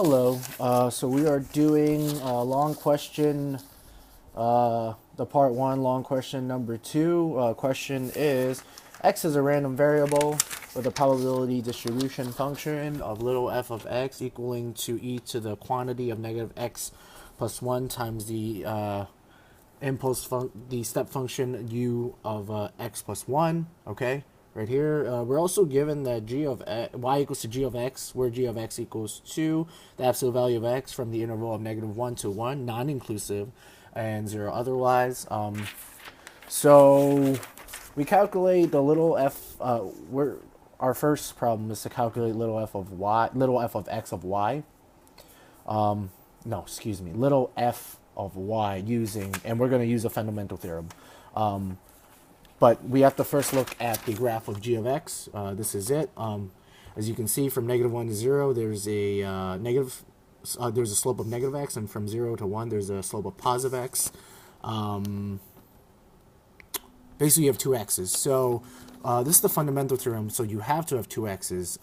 Hello. So we are doing long question, the part one, long question number two. Question is, x is a random variable with a probability distribution function of little f of x equaling to e to the quantity of negative x plus 1 times the the step function u of x plus 1, okay? Right here, we're also given that g of y equals to g of x, where g of x equals to the absolute value of x from the interval of -1 to 1, non-inclusive, and 0 otherwise. So we calculate the little f. Our first problem is to calculate little f of y, little f of x of y. No, excuse me, little f of y using, and we're going to use a fundamental theorem. But we have to first look at the graph of g of x. This is it. As you can see, from -1 to 0, there's a there's a slope of negative x, and from 0 to 1, there's a slope of positive x. Basically, you have two x's. So this is the fundamental theorem. So you have to have two x's.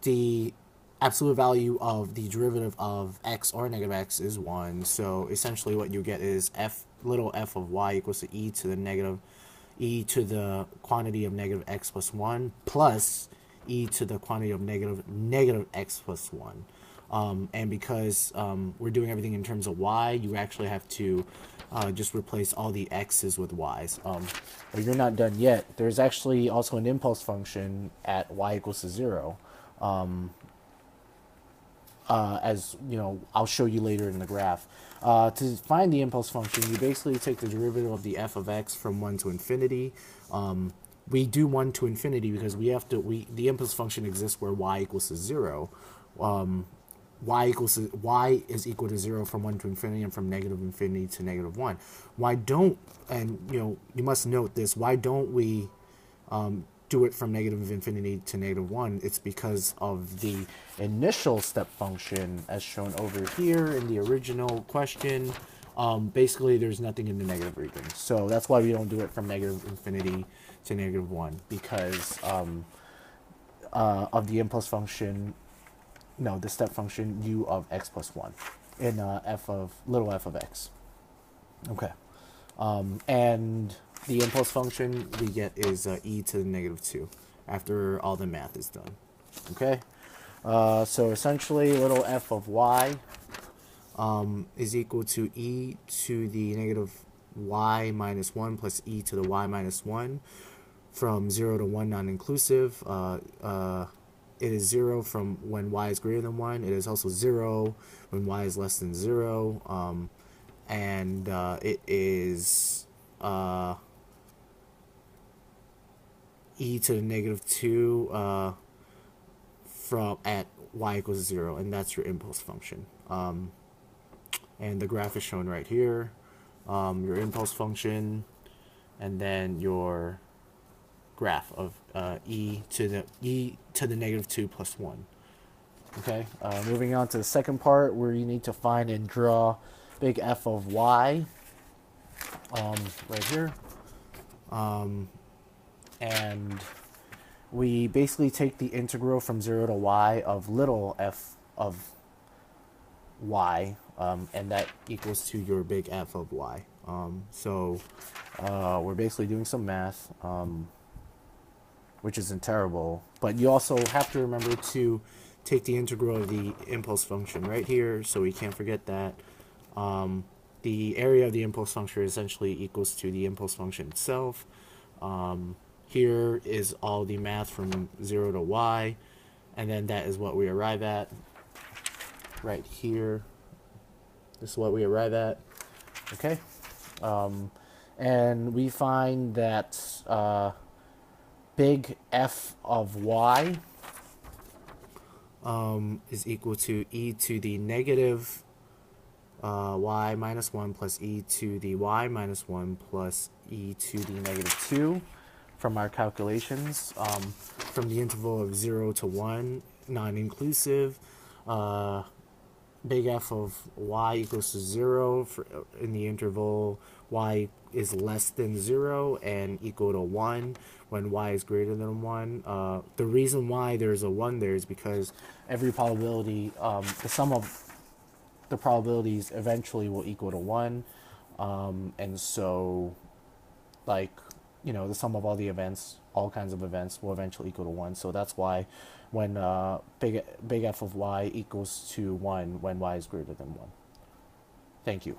The absolute value of the derivative of x or negative x is 1. So essentially, what you get is little f of y equals to e to the quantity of negative x plus 1 plus e to the quantity of negative x plus 1. And because we're doing everything in terms of y, you actually have to just replace all the x's with y's. But you're not done yet. There's actually also an impulse function at y equals to 0. As you know, I'll show you later in the graph. To find the impulse function, you basically take the derivative of the f of x from 1 to infinity. We do 1 to infinity because the impulse function exists where y equals to 0. Y is equal to 0 from 1 to infinity and from negative infinity to -1. Why don't, and you must note this, why don't we do it from negative infinity to -1? It's because of the initial step function as shown over here in the original question. Basically, there's nothing in the negative region. So that's why we don't do it from negative infinity to -1, because of the impulse function, no, the step function u of x plus 1 in little f of x. Okay. And the impulse function we get is e to the -2 after all the math is done. Okay. So essentially, little f of y is equal to e to the negative y minus 1 plus e to the y minus 1. From 0 to 1, non-inclusive. It is 0 from when y is greater than 1. It is also 0 when y is less than 0. And it is e to the -2 from at y equals 0, and that's your impulse function. And the graph is shown right here. Your impulse function, and then your graph of e to the -2 plus 1. Okay. Moving on to the second part, where you need to find and draw big F of y. Right here. And we basically take the integral from 0 to y of little f of y, and that equals to your big F of y. So we're basically doing some math, which isn't terrible, but you also have to remember to take the integral of the impulse function right here, so we can't forget that. The area of the impulse function essentially equals to the impulse function itself. Here is all the math from 0 to y, and then that is what we arrive at right here. This is what we arrive at. Okay. And we find that big F of y is equal to e to the negative y minus 1 plus e to the y minus 1 plus e to the -2 from our calculations. From the interval of 0 to 1, non-inclusive, big F of y equals to 0 in the interval y is less than 0 and equal to 1 when y is greater than 1. The reason why there's a 1 there is because every probability, the sum of the probabilities eventually will equal to 1. And so, like, the sum of all the events, all kinds of events, will eventually equal to 1. So that's why when big F of y equals to 1 when y is greater than 1. Thank you.